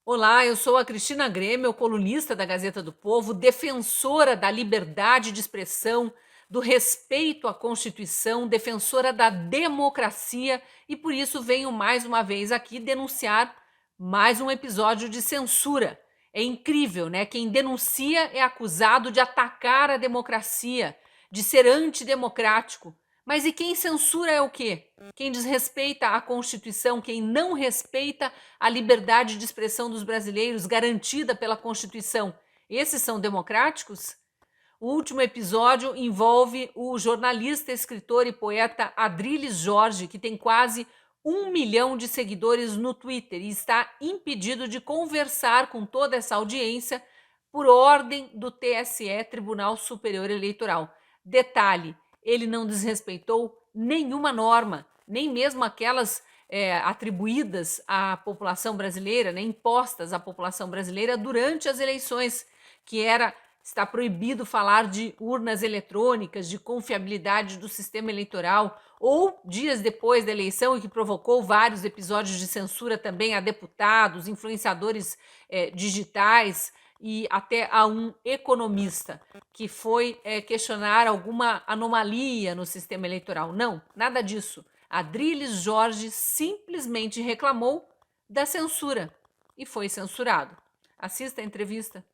Olá, eu sou a Cristina Grêmio, colunista da Gazeta do Povo, defensora da liberdade de expressão, do respeito à Constituição, defensora da democracia e por isso venho mais uma vez aqui denunciar mais um episódio de censura. É incrível, né? Quem denuncia é acusado de atacar a democracia, de ser antidemocrático. Mas e quem censura é o quê? Quem desrespeita a Constituição, quem não respeita a liberdade de expressão dos brasileiros garantida pela Constituição. Esses são democráticos? O último episódio envolve o jornalista, escritor e poeta Adrilles Jorge, que tem quase 1 milhão de seguidores no Twitter e está impedido de conversar com toda essa audiência por ordem do TSE, Tribunal Superior Eleitoral. Detalhe: ele não desrespeitou nenhuma norma, nem mesmo aquelas atribuídas à população brasileira, né, impostas à população brasileira durante as eleições, que está proibido falar de urnas eletrônicas, de confiabilidade do sistema eleitoral, ou dias depois da eleição, e que provocou vários episódios de censura também a deputados, influenciadores digitais e até a um economista que foi questionar alguma anomalia no sistema eleitoral. Não, nada disso. Adrilles Jorge simplesmente reclamou da censura e foi censurado. Assista a entrevista.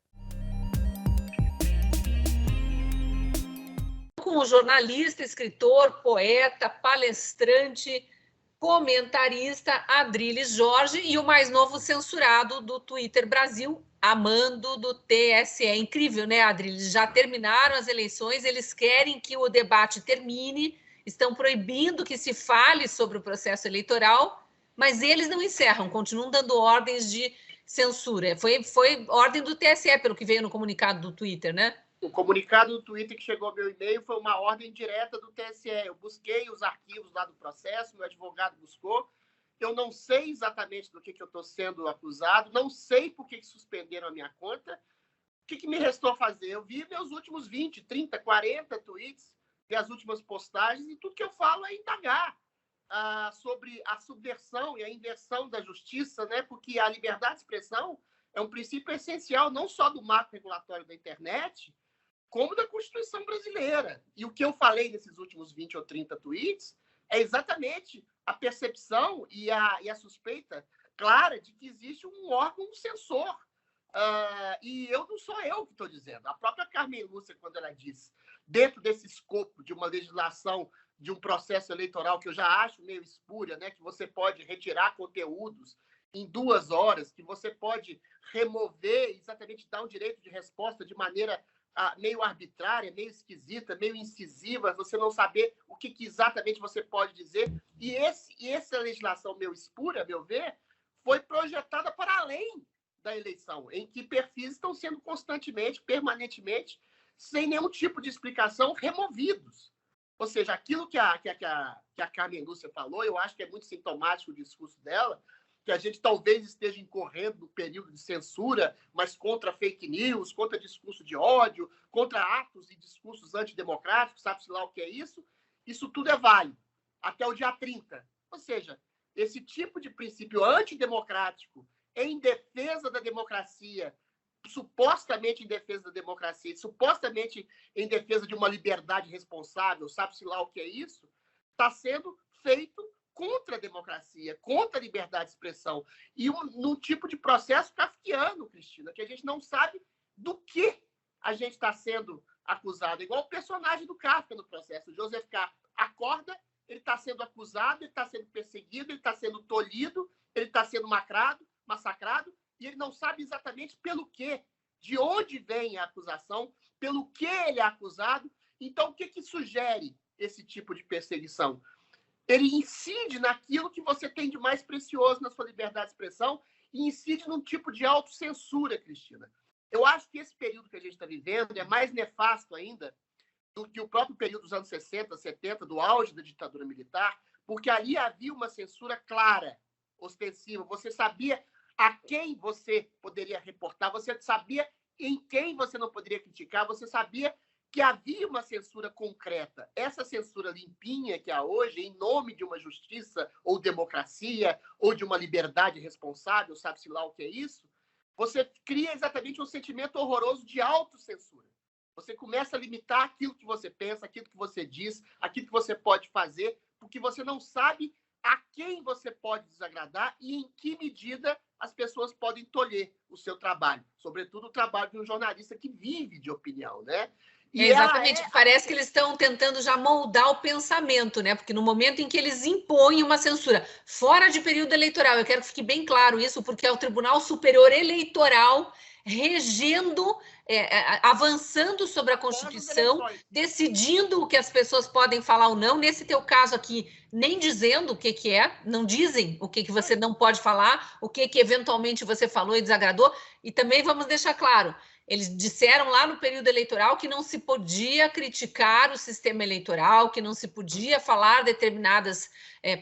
Com o jornalista, escritor, poeta, palestrante, comentarista Adrilles Jorge e o mais novo censurado do Twitter Brasil, Amando, do TSE. É incrível, né, Adrilles? Já terminaram as eleições, eles querem que o debate termine, estão proibindo que se fale sobre o processo eleitoral, mas eles não encerram, continuam dando ordens de censura. Foi ordem do TSE, pelo que veio no comunicado do Twitter, né? O comunicado do Twitter que chegou ao meu e-mail foi uma ordem direta do TSE. Eu busquei os arquivos lá do processo, meu advogado buscou. Eu não sei exatamente do que eu estou sendo acusado, não sei por que suspenderam a minha conta. O que me restou fazer? Eu vi meus últimos 20, 30, 40 tweets, e as últimas postagens, e tudo que eu falo é indagar sobre a subversão e a inversão da justiça, né? Porque a liberdade de expressão é um princípio essencial não só do marco regulatório da internet, como da Constituição brasileira. E o que eu falei nesses últimos 20 ou 30 tweets é exatamente a percepção e a suspeita clara de que existe um órgão censor. E não sou eu que estou dizendo. A própria Carmen Lúcia, quando ela diz, dentro desse escopo de uma legislação, de um processo eleitoral que eu já acho meio espúria, né, que você pode retirar conteúdos em 2 horas, que você pode remover, exatamente dar um direito de resposta de maneira meio arbitrária, meio esquisita, meio incisiva, você não saber o que exatamente você pode dizer. E essa legislação meio espúria, a meu ver, foi projetada para além da eleição, em que perfis estão sendo constantemente, permanentemente, sem nenhum tipo de explicação, removidos. Ou seja, aquilo que a Carmen Lúcia falou, eu acho que é muito sintomático o discurso dela, que a gente talvez esteja incorrendo no período de censura, mas contra fake news, contra discurso de ódio, contra atos e discursos antidemocráticos, sabe-se lá o que é isso? Isso tudo é válido, até o dia 30. Ou seja, esse tipo de princípio antidemocrático em defesa da democracia, supostamente em defesa da democracia, supostamente em defesa de uma liberdade responsável, sabe-se lá o que é isso, está sendo feito contra a democracia, contra a liberdade de expressão. E num tipo de processo kafkiano, Cristina, que a gente não sabe do que a gente está sendo acusado. Igual o personagem do Kafka no processo. O Joseph K. acorda, ele está sendo acusado, ele está sendo perseguido, ele está sendo tolhido, ele está sendo massacrado, e ele não sabe exatamente pelo quê, de onde vem a acusação, pelo que ele é acusado. Então, o que sugere esse tipo de perseguição? Ele incide naquilo que você tem de mais precioso na sua liberdade de expressão e incide num tipo de autocensura, Cristina. Eu acho que esse período que a gente está vivendo é mais nefasto ainda do que o próprio período dos anos 60, 70, do auge da ditadura militar, porque ali havia uma censura clara, ostensiva. Você sabia a quem você poderia reportar, você sabia em quem você não poderia criticar, você sabia que havia uma censura concreta. Essa censura limpinha que há hoje, em nome de uma justiça ou democracia, ou de uma liberdade responsável, sabe-se lá o que é isso, você cria exatamente um sentimento horroroso de autocensura. Você começa a limitar aquilo que você pensa, aquilo que você diz, aquilo que você pode fazer, porque você não sabe a quem você pode desagradar e em que medida as pessoas podem tolher o seu trabalho, sobretudo o trabalho de um jornalista que vive de opinião, né? E exatamente, parece que eles estão tentando já moldar o pensamento, né? Porque no momento em que eles impõem uma censura fora de período eleitoral, eu quero que fique bem claro isso, porque é o Tribunal Superior Eleitoral regendo, avançando sobre a Constituição, decidindo o que as pessoas podem falar ou não. Nesse teu caso aqui, nem dizendo o que é, não dizem o que você não pode falar, o que eventualmente você falou e desagradou. E também vamos deixar claro, eles disseram lá no período eleitoral que não se podia criticar o sistema eleitoral, que não se podia falar determinadas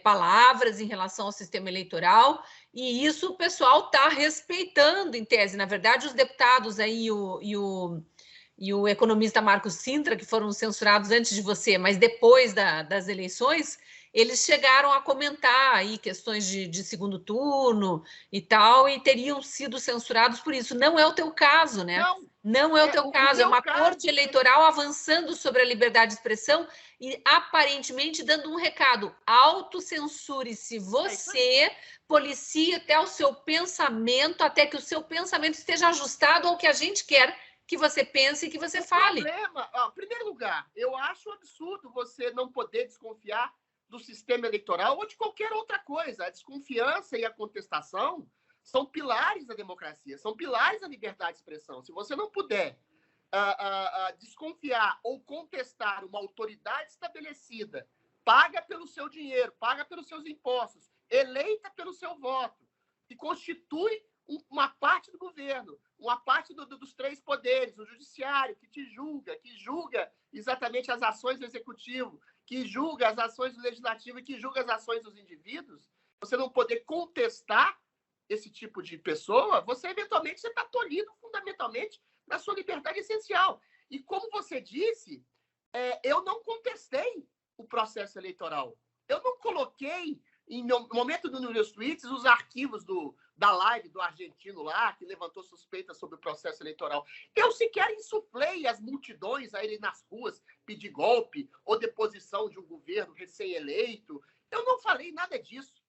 palavras em relação ao sistema eleitoral, e isso o pessoal está respeitando, em tese. Na verdade, os deputados aí e o economista Marcos Sintra, que foram censurados antes de você, mas depois das eleições, eles chegaram a comentar aí questões de segundo turno e tal, e teriam sido censurados por isso. Não é o teu caso, né? Não é o teu caso. É uma corte eleitoral avançando sobre a liberdade de expressão e aparentemente dando um recado: autocensure-se você, policie até o seu pensamento, até que o seu pensamento esteja ajustado ao que a gente quer que você pense e que você fale. Em primeiro lugar, eu acho absurdo você não poder desconfiar do sistema eleitoral ou de qualquer outra coisa. A desconfiança e a contestação são pilares da democracia, são pilares da liberdade de expressão. Se você não puder desconfiar ou contestar uma autoridade estabelecida, paga pelo seu dinheiro, paga pelos seus impostos, eleita pelo seu voto, que constitui uma parte do governo, uma parte dos três poderes, o judiciário, que julga exatamente as ações do executivo, que julga as ações do legislativo e que julga as ações dos indivíduos, você não poder contestar esse tipo de pessoa, você eventualmente está tolhido fundamentalmente na sua liberdade essencial. E como você disse, eu não contestei o processo eleitoral. Eu não coloquei, no momento dos meus tweets, os arquivos da live do argentino lá, que levantou suspeitas sobre o processo eleitoral. Eu sequer insuflei as multidões a irem nas ruas pedir golpe ou deposição de um governo recém-eleito. Eu não falei nada disso.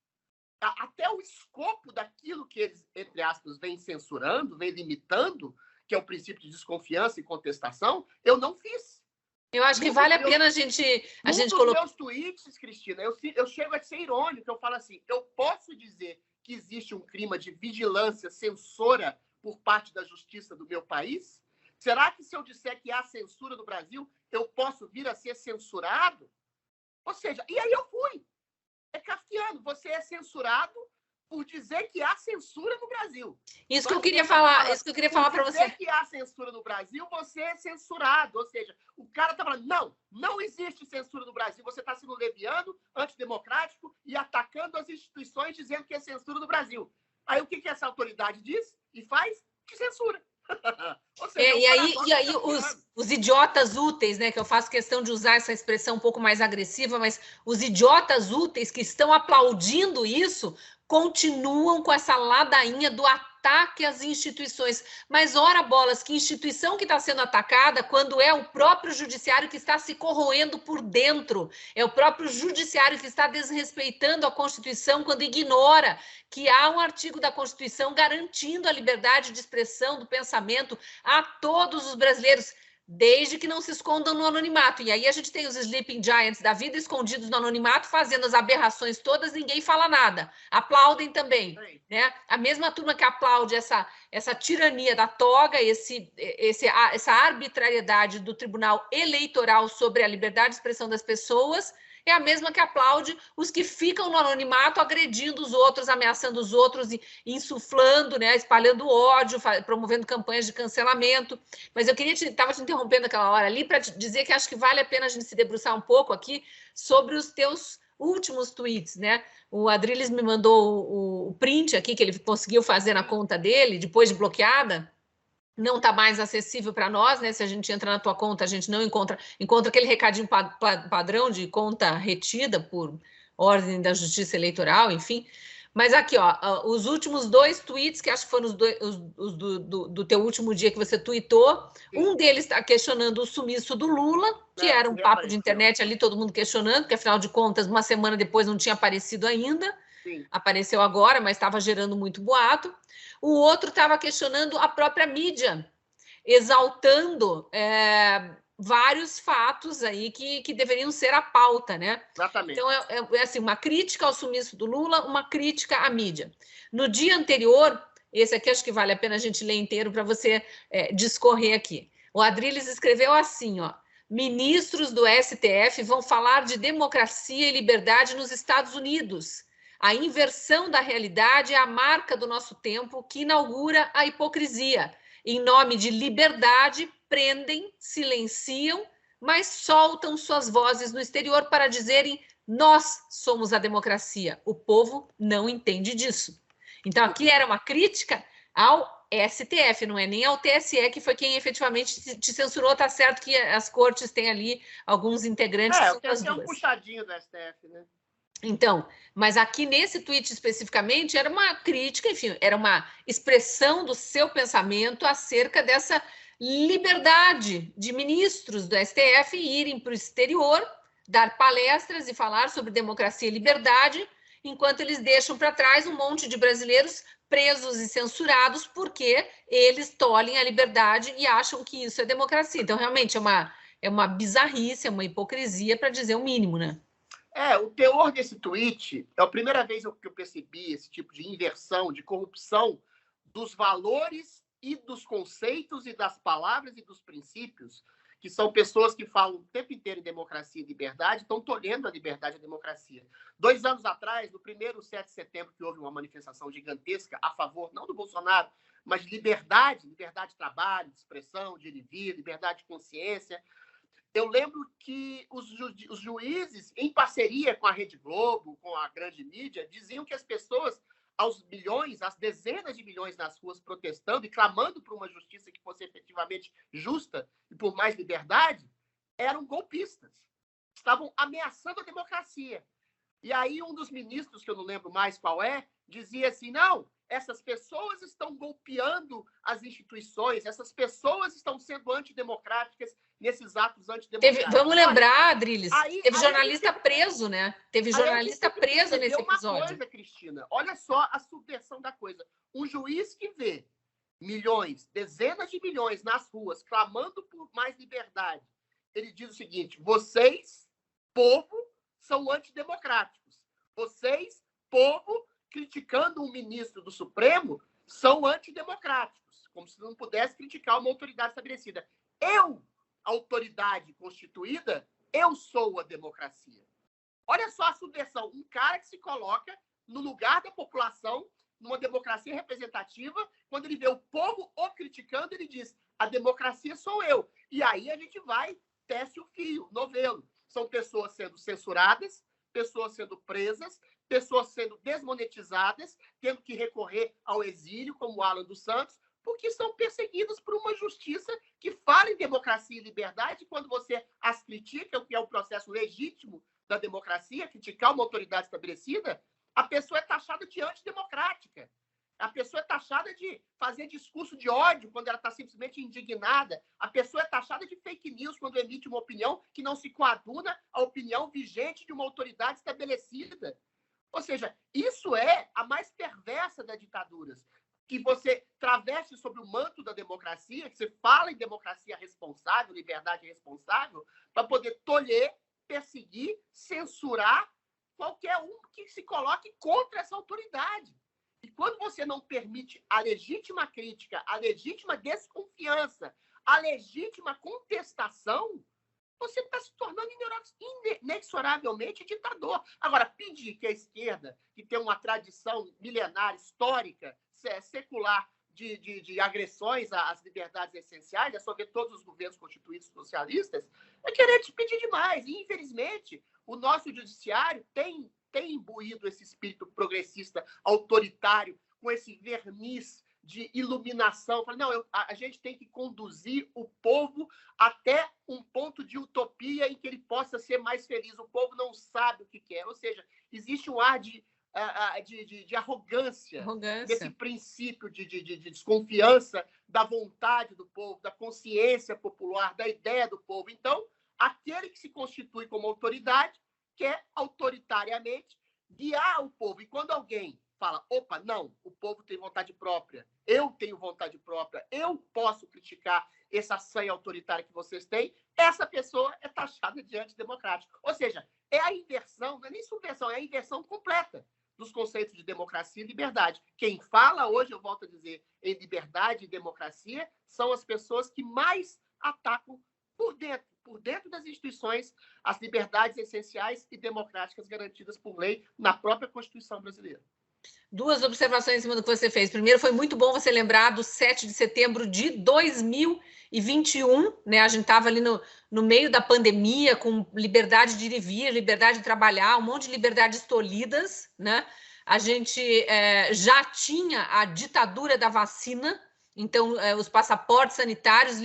Até o escopo daquilo que eles, entre aspas, vêm censurando, vêm limitando, que é o princípio de desconfiança e contestação, eu não fiz. Eu acho que vale a pena a gente colocar. Nos meus tweets, Cristina, eu chego a ser irônico, eu falo assim, eu posso dizer que existe um clima de vigilância censora por parte da justiça do meu país? Será que se eu disser que há censura no Brasil, eu posso vir a ser censurado? Ou seja, e aí eu fui. É kafkiano, você é censurado por dizer que há censura no Brasil. Isso que eu queria falar, para você. Por dizer que há censura no Brasil, você é censurado. Ou seja, o cara está falando, não existe censura no Brasil. Você está sendo leviano, antidemocrático e atacando as instituições dizendo que é censura no Brasil. Aí o que essa autoridade diz e faz? Que censura. Seja, e aí os idiotas úteis, né? Que eu faço questão de usar essa expressão um pouco mais agressiva, mas os idiotas úteis que estão aplaudindo isso continuam com essa ladainha do ataque às instituições. Mas, ora bolas, que instituição que está sendo atacada quando é o próprio judiciário que está se corroendo por dentro? É o próprio judiciário que está desrespeitando a Constituição quando ignora que há um artigo da Constituição garantindo a liberdade de expressão do pensamento a todos os brasileiros, desde que não se escondam no anonimato. E aí a gente tem os sleeping giants da vida escondidos no anonimato, fazendo as aberrações todas, ninguém fala nada. Aplaudem também, né? A mesma turma que aplaude essa tirania da toga, essa arbitrariedade do Tribunal Eleitoral sobre a liberdade de expressão das pessoas, é a mesma que aplaude os que ficam no anonimato agredindo os outros, ameaçando os outros, e insuflando, né, espalhando ódio, promovendo campanhas de cancelamento. Mas eu estava te interrompendo aquela hora ali para te dizer que acho que vale a pena a gente se debruçar um pouco aqui sobre os teus últimos tweets, né? O Adriles me mandou o print aqui que ele conseguiu fazer na conta dele, depois de bloqueada. Não está mais acessível para nós, né? Se a gente entra na tua conta, a gente não encontra aquele recadinho padrão de conta retida por ordem da Justiça Eleitoral, enfim. Mas aqui, ó, os últimos 2 tweets, que acho que foram os do teu último dia que você tweetou, Sim. um deles está questionando o sumiço do Lula, que era um papo de internet ali, todo mundo questionando, porque afinal de contas, uma semana depois não tinha aparecido ainda. Sim. Apareceu agora, mas estava gerando muito boato. O outro estava questionando a própria mídia, exaltando vários fatos aí que deveriam ser a pauta, né? Exatamente. Então, é assim, uma crítica ao sumiço do Lula, uma crítica à mídia. No dia anterior, esse aqui acho que vale a pena a gente ler inteiro para você discorrer aqui. O Adrilles escreveu assim, ó: ministros do STF vão falar de democracia e liberdade nos Estados Unidos. A inversão da realidade é a marca do nosso tempo que inaugura a hipocrisia. Em nome de liberdade, prendem, silenciam, mas soltam suas vozes no exterior para dizerem: nós somos a democracia. O povo não entende disso. Então, aqui era uma crítica ao STF, não é nem ao TSE, que foi quem efetivamente te censurou. Tá certo que as cortes têm ali alguns integrantes que são das duas. É um puxadinho do STF, né? Então, mas aqui nesse tweet especificamente era uma crítica, enfim, era uma expressão do seu pensamento acerca dessa liberdade de ministros do STF irem para o exterior, dar palestras e falar sobre democracia e liberdade, enquanto eles deixam para trás um monte de brasileiros presos e censurados porque eles tolhem a liberdade e acham que isso é democracia. Então, realmente, é uma bizarrice, é uma hipocrisia, para dizer o mínimo, né? O teor desse tweet é a primeira vez que eu percebi esse tipo de inversão, de corrupção dos valores e dos conceitos e das palavras e dos princípios, que são pessoas que falam o tempo inteiro em democracia e liberdade, estão tolhendo a liberdade e a democracia. 2 anos atrás, no primeiro 7 de setembro, que houve uma manifestação gigantesca a favor, não do Bolsonaro, mas de liberdade de trabalho, de expressão, de ir e vir, liberdade de consciência. Eu lembro que os juízes, em parceria com a Rede Globo, com a grande mídia, diziam que as pessoas, aos milhões, às dezenas de milhões nas ruas protestando e clamando por uma justiça que fosse efetivamente justa e por mais liberdade, eram golpistas. Estavam ameaçando a democracia. E aí um dos ministros, que eu não lembro mais qual dizia assim: não, essas pessoas estão golpeando as instituições, essas pessoas estão sendo antidemocráticas nesses atos antidemocráticos. Vamos lembrar, Adrilles, teve jornalista preso, né? Teve jornalista preso nesse episódio. Uma coisa, Cristina, olha só a subversão da coisa. Um juiz que vê milhões, dezenas de milhões nas ruas clamando por mais liberdade, ele diz o seguinte: vocês, povo, são antidemocráticos. Vocês, povo, criticando um ministro do Supremo, são antidemocráticos. Como se não pudesse criticar uma autoridade estabelecida. Eu, autoridade constituída, eu sou a democracia. Olha só a subversão. Um cara que se coloca no lugar da população, numa democracia representativa, quando ele vê o povo o criticando, ele diz: a democracia sou eu. E aí a gente vai, tece o fio, novelo. São pessoas sendo censuradas, pessoas sendo presas, pessoas sendo desmonetizadas, tendo que recorrer ao exílio, como o Alan dos Santos, porque são perseguidas por uma justiça que fala em democracia e liberdade. Quando você as critica, o que é o processo legítimo da democracia, criticar uma autoridade estabelecida, a pessoa é taxada de antidemocrática. A pessoa é taxada de fazer discurso de ódio quando ela está simplesmente indignada. A pessoa é taxada de fake news quando emite uma opinião que não se coaduna à opinião vigente de uma autoridade estabelecida. Ou seja, isso é a mais perversa das ditaduras. Que você traveste sobre o manto da democracia, que você fala em democracia responsável, liberdade responsável, para poder tolher, perseguir, censurar qualquer um que se coloque contra essa autoridade. E quando você não permite a legítima crítica, a legítima desconfiança, a legítima contestação, você está se tornando inexoravelmente ditador. Agora, pedir que a esquerda, que tem uma tradição milenar, histórica, secular, de agressões às liberdades essenciais, é só ver todos os governos constituídos socialistas, é querer te pedir demais. E, infelizmente, o nosso judiciário tem imbuído esse espírito progressista, autoritário, com esse verniz de iluminação. Não, a gente tem que conduzir o povo até um ponto de utopia em que ele possa ser mais feliz. O povo não sabe o que quer. Ou seja, existe um ar de de arrogância, desse Arrogância. princípio de desconfiança da vontade do povo, da consciência popular, da ideia do povo. Então, aquele que se constitui como autoridade quer autoritariamente guiar o povo. E quando alguém fala, opa, não, o povo tem vontade própria, eu tenho vontade própria, eu posso criticar essa sanha autoritária que vocês têm, essa pessoa é taxada de antidemocrática. Ou seja, é a inversão, não é nem subversão, é a inversão completa dos conceitos de democracia e liberdade. Quem fala hoje, eu volto a dizer, em liberdade e democracia, são as pessoas que mais atacam por dentro das instituições, as liberdades essenciais e democráticas garantidas por lei na própria Constituição brasileira. Duas observações em cima do que você fez. Primeiro, foi muito bom você lembrar do 7 de setembro de 2021, né? A gente estava ali no meio da pandemia, com liberdade de ir e vir, liberdade de trabalhar, um monte de liberdades tolhidas, né? A gente já tinha a ditadura da vacina, então os passaportes sanitários,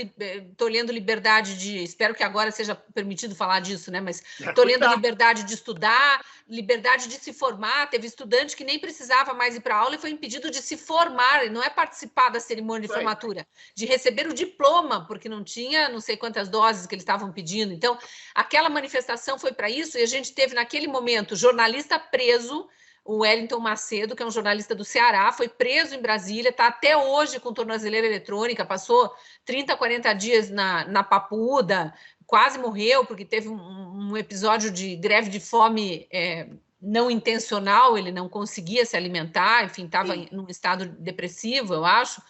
tolhendo liberdade de... Espero que agora seja permitido falar disso, né? Mas tolhendo liberdade de estudar, liberdade de se formar. Teve estudante que nem precisava mais ir para a aula e foi impedido de se formar, não é participar da cerimônia de formatura, de receber o diploma, porque não tinha não sei quantas doses que eles estavam pedindo. Então, aquela manifestação foi para isso, e a gente teve naquele momento jornalista preso, o Wellington Macedo, que é um jornalista do Ceará, foi preso em Brasília, está até hoje com tornozeleira eletrônica, passou 30, 40 dias na Papuda, quase morreu, porque teve um episódio de greve de fome não intencional, ele não conseguia se alimentar, enfim, estava num estado depressivo, eu acho.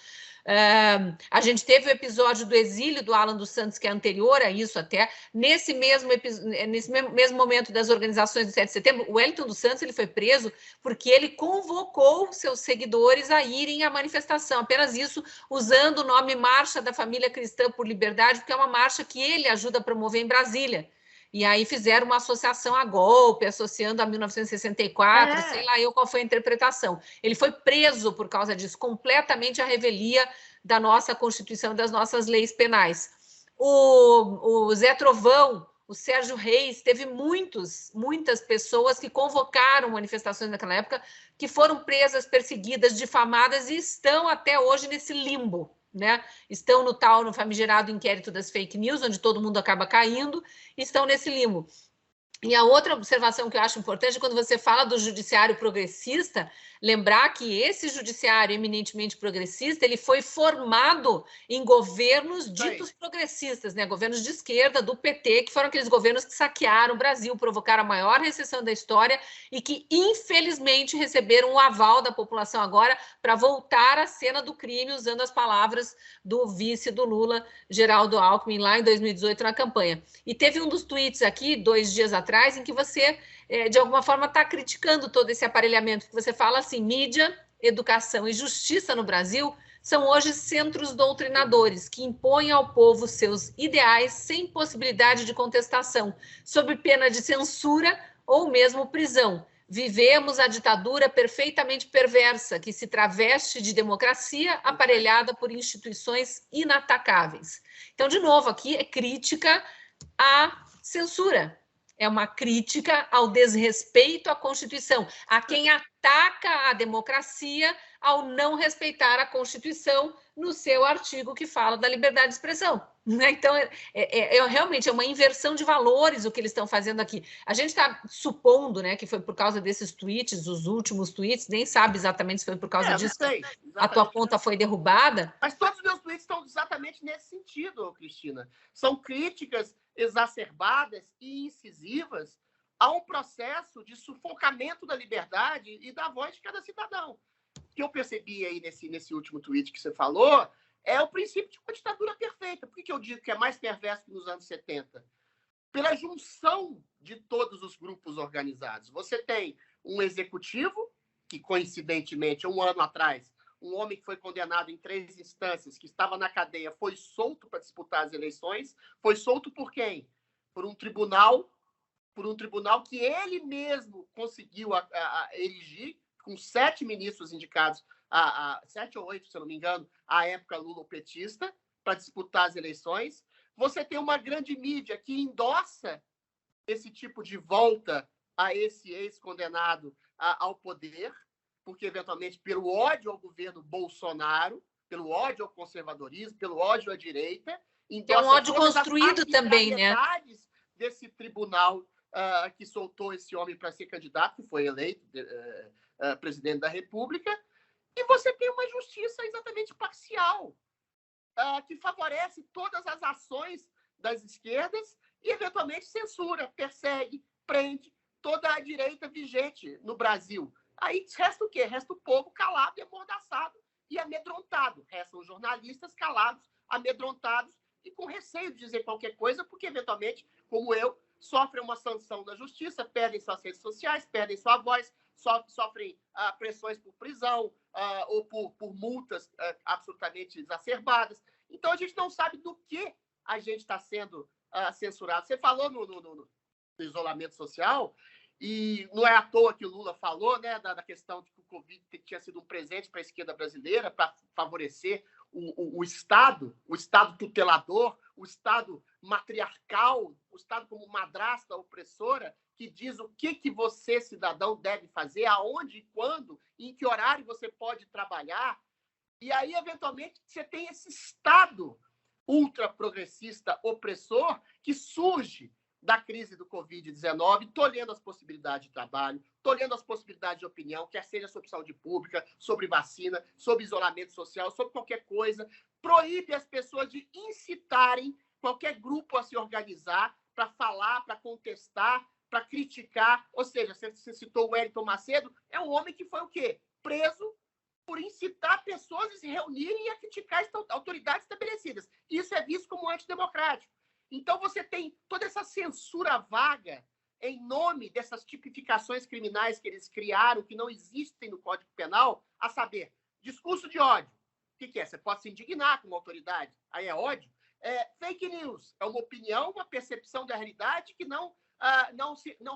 A gente teve o episódio do exílio do Alan dos Santos, que é anterior a isso até. Nesse mesmo momento das organizações do 7 de setembro, o Wellington dos Santos ele foi preso porque ele convocou seus seguidores a irem à manifestação. Apenas isso, usando o nome Marcha da Família Cristã por Liberdade, porque é uma marcha que ele ajuda a promover em Brasília. E aí fizeram uma associação a golpe, associando a 1964, sei lá eu qual foi a interpretação. Ele foi preso por causa disso, completamente à revelia da nossa Constituição e das nossas leis penais. O Zé Trovão, o Sérgio Reis, teve muitas pessoas que convocaram manifestações naquela época, que foram presas, perseguidas, difamadas e estão até hoje nesse limbo, né? Estão no famigerado inquérito das fake news, onde todo mundo acaba caindo, estão nesse limbo. E a outra observação que eu acho importante, quando você fala do judiciário progressista, lembrar que esse judiciário eminentemente progressista, ele foi formado em governos ditos progressistas, né? Governos de esquerda, do PT, que foram aqueles governos que saquearam o Brasil, provocaram a maior recessão da história e que, infelizmente, receberam o aval da população agora para voltar à cena do crime, usando as palavras do vice do Lula, Geraldo Alckmin, lá em 2018, na campanha. E teve um dos tweets aqui, 2 dias atrás, em que você, de alguma forma, está criticando todo esse aparelhamento, que você fala assim, mídia, educação e justiça no Brasil são hoje centros doutrinadores que impõem ao povo seus ideais sem possibilidade de contestação, sob pena de censura ou mesmo prisão. Vivemos a ditadura perfeitamente perversa, que se traveste de democracia aparelhada por instituições inatacáveis. Então, de novo, aqui é crítica à censura. É uma crítica ao desrespeito à Constituição, a quem ataca a democracia ao não respeitar a Constituição no seu artigo que fala da liberdade de expressão. Então, realmente é uma inversão de valores o que eles estão fazendo aqui. A gente está supondo, né, que foi por causa desses tweets, os últimos tweets, nem sabe exatamente se foi por causa disso que a tua conta foi derrubada. Mas todos os meus tweets estão exatamente nesse sentido, Cristina. São críticas exacerbadas e incisivas a um processo de sufocamento da liberdade e da voz de cada cidadão. O que eu percebi aí nesse último tweet que você falou é o princípio de uma ditadura perfeita. Por que eu digo que é mais perverso que nos anos 70? Pela junção de todos os grupos organizados. Você tem um executivo, que coincidentemente, 1 ano atrás, um homem que foi condenado em 3 instâncias, que estava na cadeia, foi solto para disputar as eleições. Foi solto por quem? Por um tribunal que ele mesmo conseguiu erigir, com 7 ministros indicados, 7 ou 8, se eu não me engano, à época lulopetista, para disputar as eleições. Você tem uma grande mídia que endossa esse tipo de volta a esse ex-condenado ao poder, porque, eventualmente, pelo ódio ao governo Bolsonaro, pelo ódio ao conservadorismo, pelo ódio à direita. É um ódio construído também, né? Desse tribunal que soltou esse homem para ser candidato, que foi eleito presidente da República, e você tem uma justiça exatamente parcial, que favorece todas as ações das esquerdas e, eventualmente, censura, persegue, prende toda a direita vigente no Brasil. Aí resta o quê? Resta o povo calado e amordaçado e amedrontado. Restam os jornalistas calados, amedrontados e com receio de dizer qualquer coisa, porque, eventualmente, como eu, sofrem uma sanção da justiça, perdem suas redes sociais, perdem sua voz, sofrem pressões por prisão ou por multas absolutamente exacerbadas. Então, a gente não sabe do que a gente está sendo censurado. Você falou no isolamento social, e não é à toa que o Lula falou, né, da questão de que o Covid tinha sido um presente para a esquerda brasileira, para favorecer o Estado tutelador, o Estado matriarcal, o Estado como madrasta opressora, que diz o que você, cidadão, deve fazer, aonde, quando, em que horário você pode trabalhar. E aí, eventualmente, você tem esse Estado ultraprogressista opressor que surge da crise do Covid-19, tolhendo as possibilidades de trabalho, tolhendo as possibilidades de opinião, quer seja sobre saúde pública, sobre vacina, sobre isolamento social, sobre qualquer coisa, proíbe as pessoas de incitarem qualquer grupo a se organizar para falar, para contestar, para criticar. Ou seja, você citou o Wellington Macedo, é um homem que foi o quê? Preso por incitar pessoas a se reunirem e a criticar as autoridades estabelecidas. Isso é visto como antidemocrático. Então, você tem toda essa censura vaga em nome dessas tipificações criminais que eles criaram, que não existem no Código Penal, a saber, discurso de ódio. O que é? Você pode se indignar com uma autoridade, aí é ódio. Fake news é uma opinião, uma percepção da realidade que não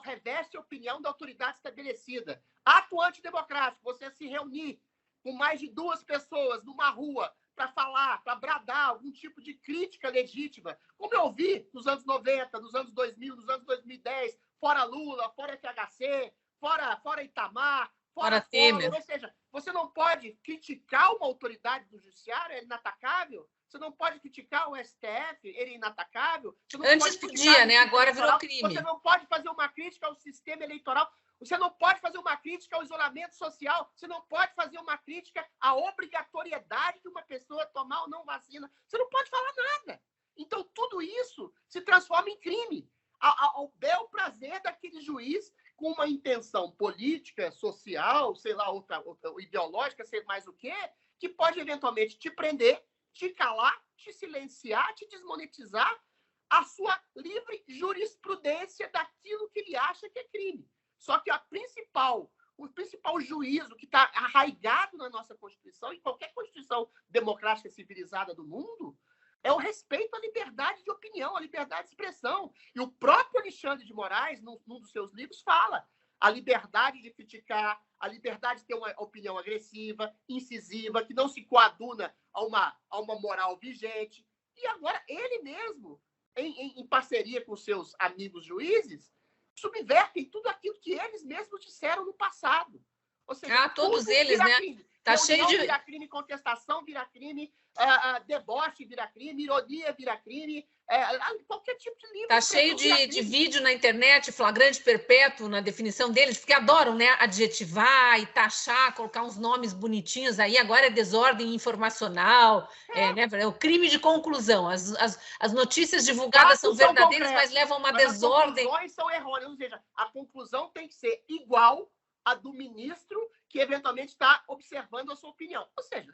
reveste a opinião da autoridade estabelecida. Ato antidemocrático, você se reunir com mais de 2 pessoas numa rua para falar, para bradar algum tipo de crítica legítima, como eu vi nos anos 90, nos anos 2000, nos anos 2010, fora Lula, fora FHC, fora Itamar, fora Temer. Ou seja, você não pode criticar uma autoridade do judiciário, é inatacável. Você não pode criticar o STF, ele é inatacável. Antes podia, né? Agora virou crime. Você não pode fazer uma crítica ao sistema eleitoral. Você não pode fazer uma crítica ao isolamento social. Você não pode fazer uma crítica à obrigatoriedade de uma pessoa tomar ou não vacina. Você não pode falar nada. Então, tudo isso se transforma em crime. Ao bel prazer daquele juiz com uma intenção política, social, sei lá, outra ideológica, sei mais o quê, que pode eventualmente te prender, te calar, te silenciar, te desmonetizar a sua livre jurisprudência daquilo que ele acha que é crime. Só que o principal juízo que está arraigado na nossa Constituição, em qualquer Constituição democrática civilizada do mundo, é o respeito à liberdade de opinião, à liberdade de expressão. E o próprio Alexandre de Moraes, num dos seus livros, fala a liberdade de criticar, a liberdade de ter uma opinião agressiva, incisiva, que não se coaduna a uma moral vigente. E agora ele mesmo, em parceria com seus amigos juízes, subvertem tudo aquilo que eles mesmos disseram no passado. Ou seja, todos eles, né? Crime. Tá cheio de... vira crime, contestação vira crime, deboche vira crime, ironia vira crime, qualquer tipo de livro. Tá cheio de vídeo na internet, flagrante perpétuo na definição deles, porque adoram, né, adjetivar e taxar, colocar uns nomes bonitinhos aí, agora é desordem informacional, né, o crime de conclusão. As notícias divulgadas são verdadeiras, mas levam a uma desordem. As conclusões são errôneas, ou seja, a conclusão tem que ser igual a do ministro que eventualmente está observando a sua opinião. Ou seja,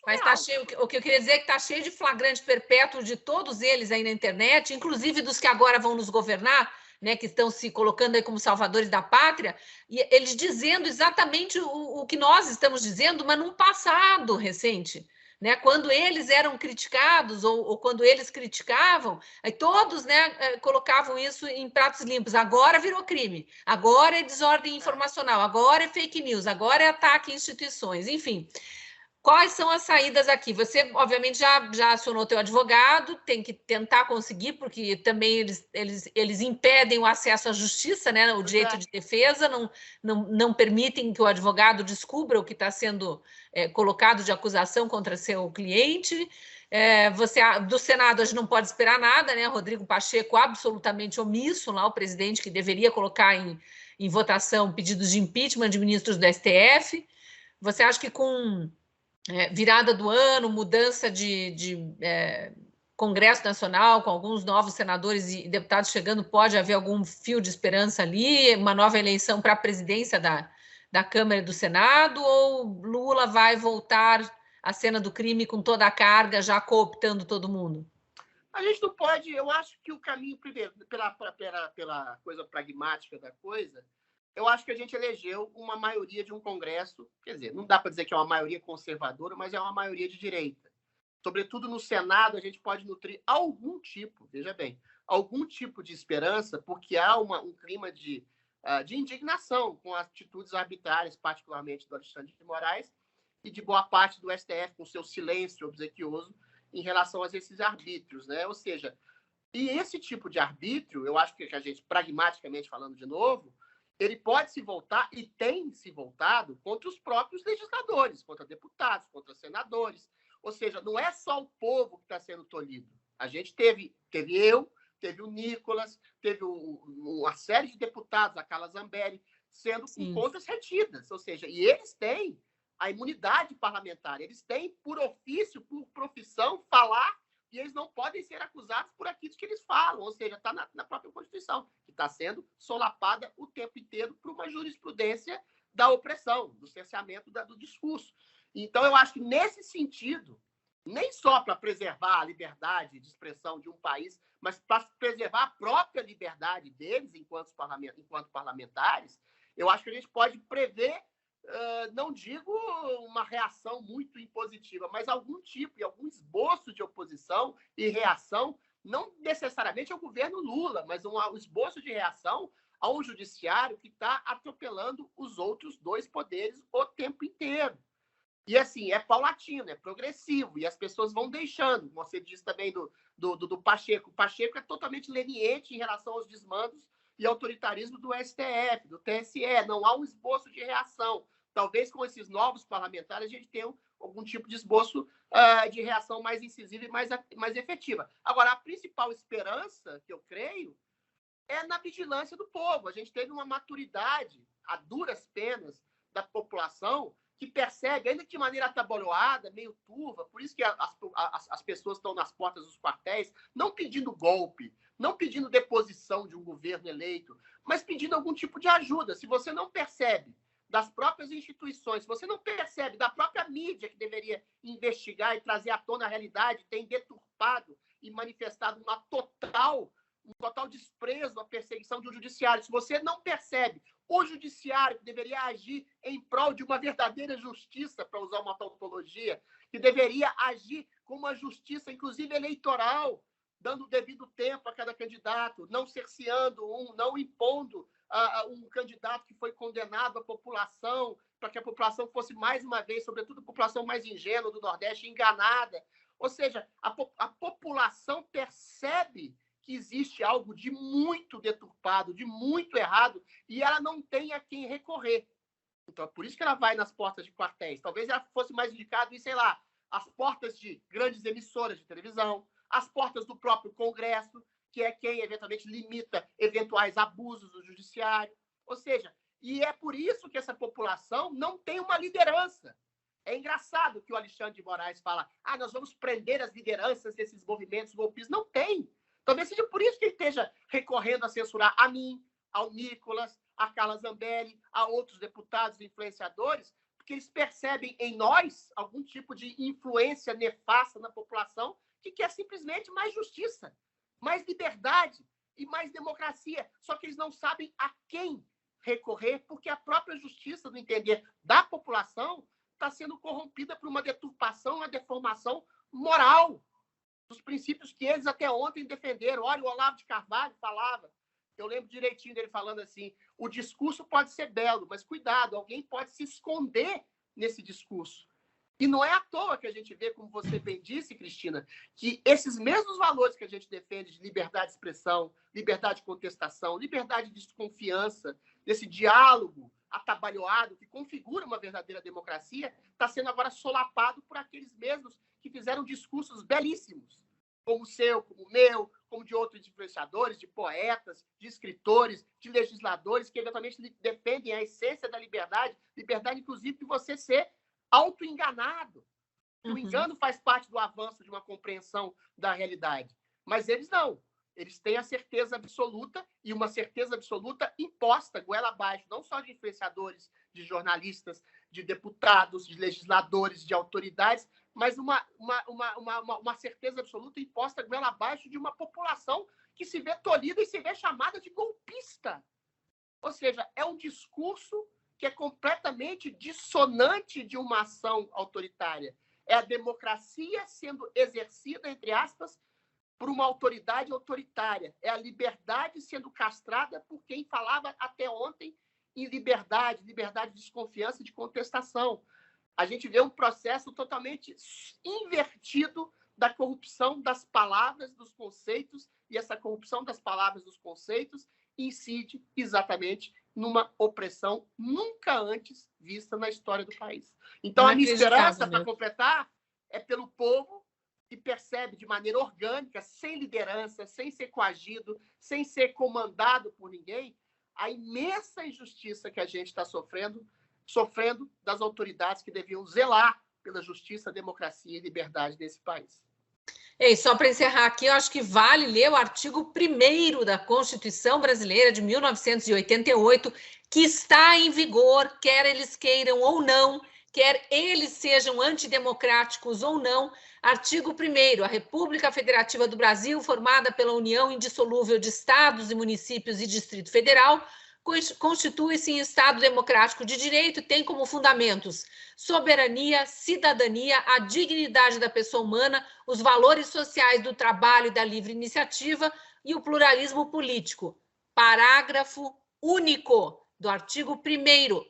mas tá cheio, o que eu queria dizer é que está cheio de flagrante perpétuo de todos eles aí na internet, inclusive dos que agora vão nos governar, né, que estão se colocando aí como salvadores da pátria, e eles dizendo exatamente o que nós estamos dizendo, mas num passado recente. Né, quando eles eram criticados ou quando eles criticavam, aí todos, né, colocavam isso em pratos limpos. Agora virou crime, agora é desordem informacional, agora é fake news, agora é ataque a instituições, enfim. quais são as saídas aqui? Você, obviamente, já acionou teu advogado, tem que tentar conseguir, porque também eles impedem o acesso à justiça, né? O Pois direito é. de defesa, não permitem que o advogado descubra o que está sendo colocado de acusação contra seu cliente. Do Senado a gente não pode esperar nada, né? Rodrigo Pacheco absolutamente omisso, lá o presidente que deveria colocar em votação pedidos de impeachment de ministros do STF. Você acha que com virada do ano, mudança de Congresso Nacional, com alguns novos senadores e deputados chegando, pode haver algum fio de esperança ali, uma nova eleição para a presidência da Câmara e do Senado, ou Lula vai voltar à cena do crime com toda a carga, já cooptando todo mundo? A gente não pode, eu acho que o caminho, primeiro, pela coisa pragmática da coisa, eu acho que a gente elegeu uma maioria de um Congresso, quer dizer, não dá para dizer que é uma maioria conservadora, mas é uma maioria de direita. Sobretudo no Senado, a gente pode nutrir algum tipo, veja bem, algum tipo de esperança, porque há um clima de indignação com atitudes arbitrárias, particularmente do Alexandre de Moraes, e de boa parte do STF, com seu silêncio obsequioso em relação a esses arbítrios, né? Ou seja, e esse tipo de arbítrio, eu acho que a gente, pragmaticamente falando de novo, ele pode se voltar e tem se voltado contra os próprios legisladores, contra deputados, contra senadores. Ou seja, não é só o povo que está sendo tolhido. A gente teve eu, teve o Nicolas, teve uma série de deputados, a Carla Zambelli, sendo com Sim. contas retidas. Ou seja, e eles têm a imunidade parlamentar, eles têm, por ofício, por profissão, falar e eles não podem ser acusados por aquilo que eles falam, ou seja, está na própria Constituição, que está sendo solapada o tempo inteiro por uma jurisprudência da opressão, do cerceamento do discurso. Então, eu acho que, nesse sentido, nem só para preservar a liberdade de expressão de um país, mas para preservar a própria liberdade deles enquanto parlamentares, eu acho que a gente pode prever, não digo uma reação muito impositiva, mas algum tipo e algum esboço de oposição e reação, não necessariamente ao governo Lula, mas um esboço de reação ao judiciário que está atropelando os outros dois poderes o tempo inteiro. E assim, é paulatino, é progressivo, e as pessoas vão deixando. Você disse também do Pacheco. O Pacheco é totalmente leniente em relação aos desmandos e autoritarismo do STF, do TSE. Não há um esboço de reação. Talvez com esses novos parlamentares a gente tenha algum tipo de esboço de reação mais incisiva e mais efetiva. Agora, a principal esperança, que eu creio, é na vigilância do povo. A gente teve uma maturidade, a duras penas, da população que percebe, ainda que de maneira atabalhoada, meio turva, por isso que as pessoas estão nas portas dos quartéis, não pedindo golpe, não pedindo deposição de um governo eleito, mas pedindo algum tipo de ajuda. Se você não percebe das próprias instituições, se você não percebe da própria mídia que deveria investigar e trazer à tona a realidade, tem deturpado e manifestado um total desprezo à perseguição de um judiciário. Se você não percebe o judiciário, que deveria agir em prol de uma verdadeira justiça, para usar uma tautologia, que deveria agir com uma justiça, inclusive eleitoral, dando o devido tempo a cada candidato, não cerceando não impondo um candidato que foi condenado à população, para que a população fosse, mais uma vez, sobretudo a população mais ingênua do Nordeste, enganada. Ou seja, a população percebe que existe algo de muito deturpado, de muito errado, e ela não tem a quem recorrer. Então, é por isso que ela vai nas portas de quartéis. Talvez ela fosse mais indicado em, sei lá, as portas de grandes emissoras de televisão, as portas do próprio Congresso, que é quem eventualmente limita eventuais abusos do judiciário. Ou seja, e é por isso que essa população não tem uma liderança. É engraçado que o Alexandre de Moraes fala: nós vamos prender as lideranças desses movimentos golpistas. Não tem. Talvez seja por isso que ele esteja recorrendo a censurar a mim, ao Nicolas, a Carla Zambelli, a outros deputados e influenciadores, porque eles percebem em nós algum tipo de influência nefasta na população que quer simplesmente mais justiça, mais liberdade e mais democracia. Só que eles não sabem a quem recorrer, porque a própria justiça, no entender da população, está sendo corrompida por uma deturpação, uma deformação moral dos princípios que eles até ontem defenderam. Olha, o Olavo de Carvalho falava, eu lembro direitinho dele falando assim: o discurso pode ser belo, mas cuidado, alguém pode se esconder nesse discurso. E não é à toa que a gente vê, como você bem disse, Cristina, que esses mesmos valores que a gente defende de liberdade de expressão, liberdade de contestação, liberdade de desconfiança, desse diálogo atabalhoado que configura uma verdadeira democracia, está sendo agora solapado por aqueles mesmos que fizeram discursos belíssimos, como o seu, como o meu, como de outros influenciadores, de poetas, de escritores, de legisladores, que eventualmente defendem a essência da liberdade, liberdade, inclusive, de você ser autoenganado. O engano faz parte do avanço de uma compreensão da realidade. Mas eles não. Eles têm a certeza absoluta, e uma certeza absoluta imposta, goela abaixo, não só de influenciadores, de jornalistas, de deputados, de legisladores, de autoridades, mas uma certeza absoluta imposta goela abaixo de uma população que se vê tolhida e se vê chamada de golpista. Ou seja, é um discurso que é completamente dissonante de uma ação autoritária. É a democracia sendo exercida, entre aspas, por uma autoridade autoritária. É a liberdade sendo castrada por quem falava até ontem em liberdade de desconfiança e de contestação. A gente vê um processo totalmente invertido da corrupção das palavras, dos conceitos, e essa corrupção das palavras, dos conceitos, incide exatamente numa opressão nunca antes vista na história do país. Então, a minha esperança, para completar, é pelo povo que percebe de maneira orgânica, sem liderança, sem ser coagido, sem ser comandado por ninguém, a imensa injustiça que a gente está sofrendo das autoridades que deviam zelar pela justiça, democracia e liberdade desse país. E só para encerrar aqui, eu acho que vale ler o artigo 1º da Constituição Brasileira de 1988, que está em vigor, quer eles queiram ou não, quer eles sejam antidemocráticos ou não. Artigo 1º, a República Federativa do Brasil, formada pela União Indissolúvel de Estados e Municípios e Distrito Federal, constitui-se em Estado democrático de direito e tem como fundamentos soberania, cidadania, a dignidade da pessoa humana, os valores sociais do trabalho e da livre iniciativa e o pluralismo político. Parágrafo único do artigo 1º.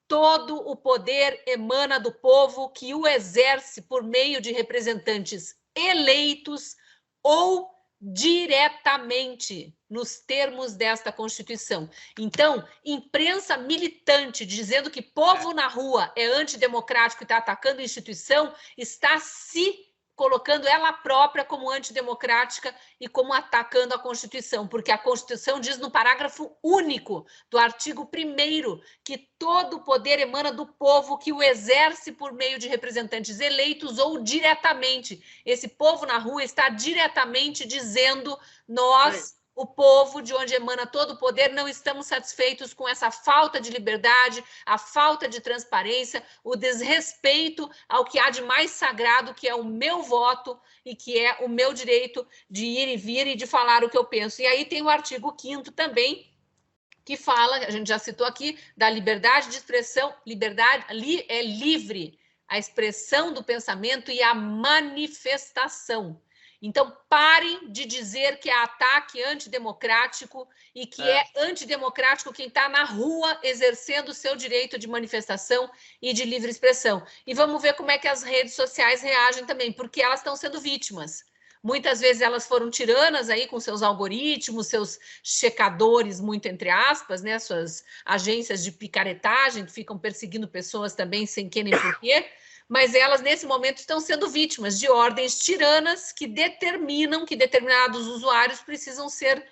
Todo o poder emana do povo que o exerce por meio de representantes eleitos ou diretamente nos termos desta Constituição. Então, imprensa militante dizendo que povo na rua é antidemocrático e está atacando a instituição, está se colocando ela própria como antidemocrática e como atacando a Constituição, porque a Constituição diz no parágrafo único do artigo 1º que todo o poder emana do povo que o exerce por meio de representantes eleitos ou diretamente. Esse povo na rua está diretamente dizendo: nós, o povo de onde emana todo o poder, não estamos satisfeitos com essa falta de liberdade, a falta de transparência, o desrespeito ao que há de mais sagrado, que é o meu voto e que é o meu direito de ir e vir e de falar o que eu penso. E aí tem o artigo 5º também, que fala, a gente já citou aqui, da liberdade de expressão. Liberdade é livre a expressão do pensamento e a manifestação. Então, parem de dizer que é ataque antidemocrático e que é antidemocrático quem está na rua exercendo o seu direito de manifestação e de livre expressão. E vamos ver como é que as redes sociais reagem também, porque elas estão sendo vítimas. Muitas vezes elas foram tiranas aí com seus algoritmos, seus checadores, muito entre aspas, né, suas agências de picaretagem que ficam perseguindo pessoas também sem que nem porquê. Mas elas, nesse momento, estão sendo vítimas de ordens tiranas que determinam que determinados usuários precisam ser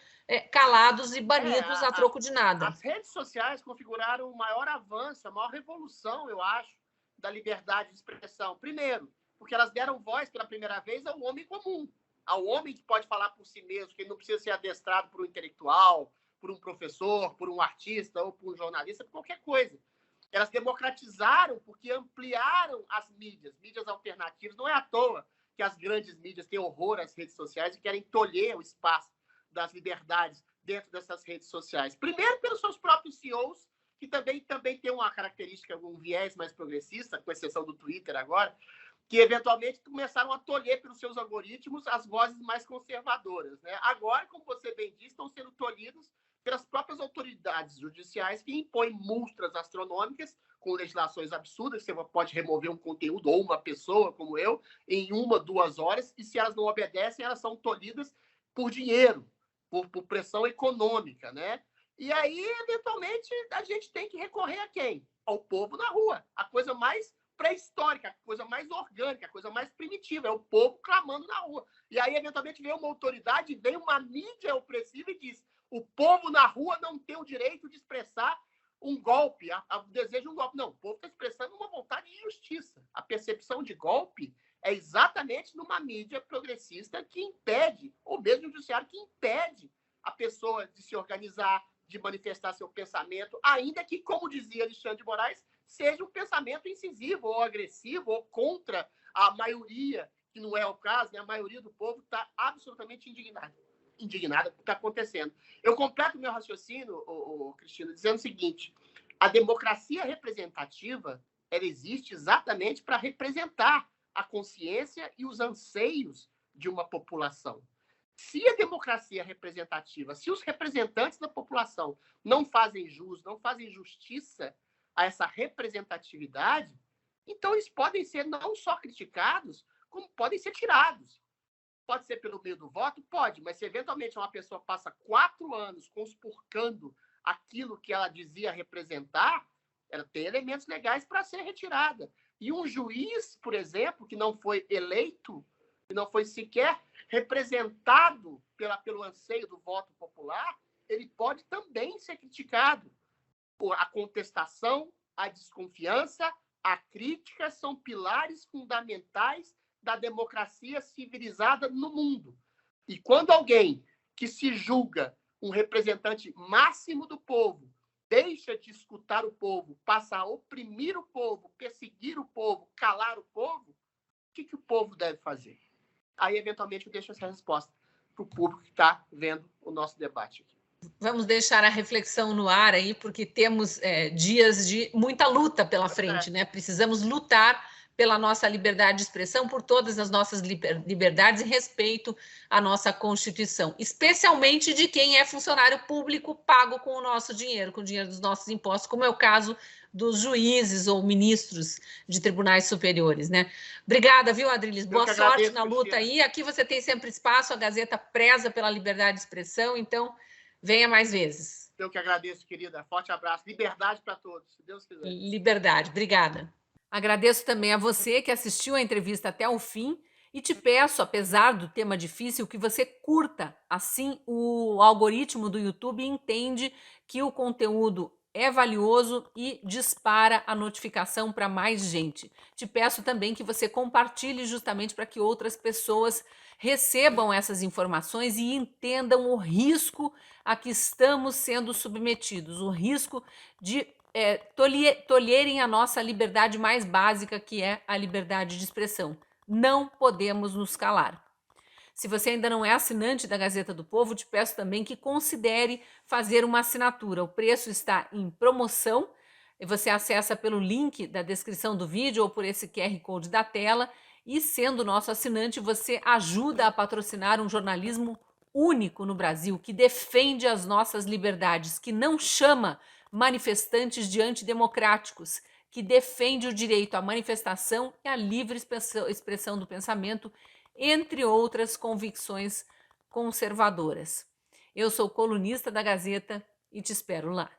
calados e banidos a troco de nada. As redes sociais configuraram o maior avanço, a maior revolução, eu acho, da liberdade de expressão. Primeiro, porque elas deram voz pela primeira vez ao homem comum, ao homem que pode falar por si mesmo, que ele não precisa ser adestrado por um intelectual, por um professor, por um artista ou por um jornalista, por qualquer coisa. Elas democratizaram porque ampliaram as mídias alternativas. Não é à toa que as grandes mídias têm horror às redes sociais e querem tolher o espaço das liberdades dentro dessas redes sociais. Primeiro, pelos seus próprios CEOs, que também tem uma característica, um viés mais progressista, com exceção do Twitter agora, que eventualmente começaram a tolher pelos seus algoritmos as vozes mais conservadoras, né? Agora, como você bem disse, estão sendo tolhidos pelas próprias autoridades judiciais que impõem multas astronômicas com legislações absurdas. Você pode remover um conteúdo ou uma pessoa, como eu, em 1, 2 horas, e se elas não obedecem, elas são tolhidas por dinheiro, por pressão econômica, né? E aí, eventualmente, a gente tem que recorrer a quem? Ao povo na rua. A coisa mais pré-histórica, a coisa mais orgânica, a coisa mais primitiva, é o povo clamando na rua. E aí, eventualmente, vem uma autoridade, vem uma mídia opressiva e diz: o povo na rua não tem o direito de expressar um golpe, o desejo de um golpe. Não, o povo está expressando uma vontade de justiça. A percepção de golpe é exatamente numa mídia progressista que impede, ou mesmo no judiciário que impede a pessoa de se organizar, de manifestar seu pensamento, ainda que, como dizia Alexandre de Moraes, seja um pensamento incisivo ou agressivo ou contra a maioria, que não é o caso, né? A maioria do povo está absolutamente indignada com o que está acontecendo. Eu completo meu raciocínio, Cristina, dizendo o seguinte: a democracia representativa, ela existe exatamente para representar a consciência e os anseios de uma população. Se a democracia representativa, se os representantes da população não fazem jus, não fazem justiça a essa representatividade, então eles podem ser não só criticados, como podem ser tirados. Pode ser pelo meio do voto? Pode, mas se eventualmente uma pessoa passa 4 anos conspurcando aquilo que ela dizia representar, ela tem elementos legais para ser retirada. E um juiz, por exemplo, que não foi eleito, que não foi sequer representado pelo anseio do voto popular, ele pode também ser criticado. A contestação, a desconfiança, a crítica são pilares fundamentais da democracia civilizada no mundo. E quando alguém que se julga um representante máximo do povo deixa de escutar o povo, passa a oprimir o povo, perseguir o povo, calar o povo, o que o povo deve fazer? Aí, eventualmente, eu deixo essa resposta para o público que está vendo o nosso debate aqui. Vamos deixar a reflexão no ar aí, porque temos dias de muita luta pela frente, né? Precisamos lutar pela nossa liberdade de expressão, por todas as nossas liberdades e respeito à nossa Constituição, especialmente de quem é funcionário público pago com o nosso dinheiro, com o dinheiro dos nossos impostos, como é o caso dos juízes ou ministros de tribunais superiores, né? Obrigada, viu, Adriles? Boa sorte na luta aí. Aqui você tem sempre espaço, a Gazeta preza pela liberdade de expressão, então venha mais vezes. Eu que agradeço, querida. Forte abraço. Liberdade para todos, se Deus quiser. Liberdade. Obrigada. Agradeço também a você que assistiu a entrevista até o fim e te peço, apesar do tema difícil, que você curta. Assim, o algoritmo do YouTube entende que o conteúdo é valioso e dispara a notificação para mais gente. Te peço também que você compartilhe justamente para que outras pessoas recebam essas informações e entendam o risco a que estamos sendo submetidos, o risco de tolherem a nossa liberdade mais básica, que é a liberdade de expressão. Não podemos nos calar. Se você ainda não é assinante da Gazeta do Povo, te peço também que considere fazer uma assinatura. O preço está em promoção. Você acessa pelo link da descrição do vídeo ou por esse QR Code da tela. E sendo nosso assinante, você ajuda a patrocinar um jornalismo único no Brasil, que defende as nossas liberdades, que não chama manifestantes de antidemocráticos, que defende o direito à manifestação e à livre expressão do pensamento, entre outras convicções conservadoras. Eu sou colunista da Gazeta e te espero lá.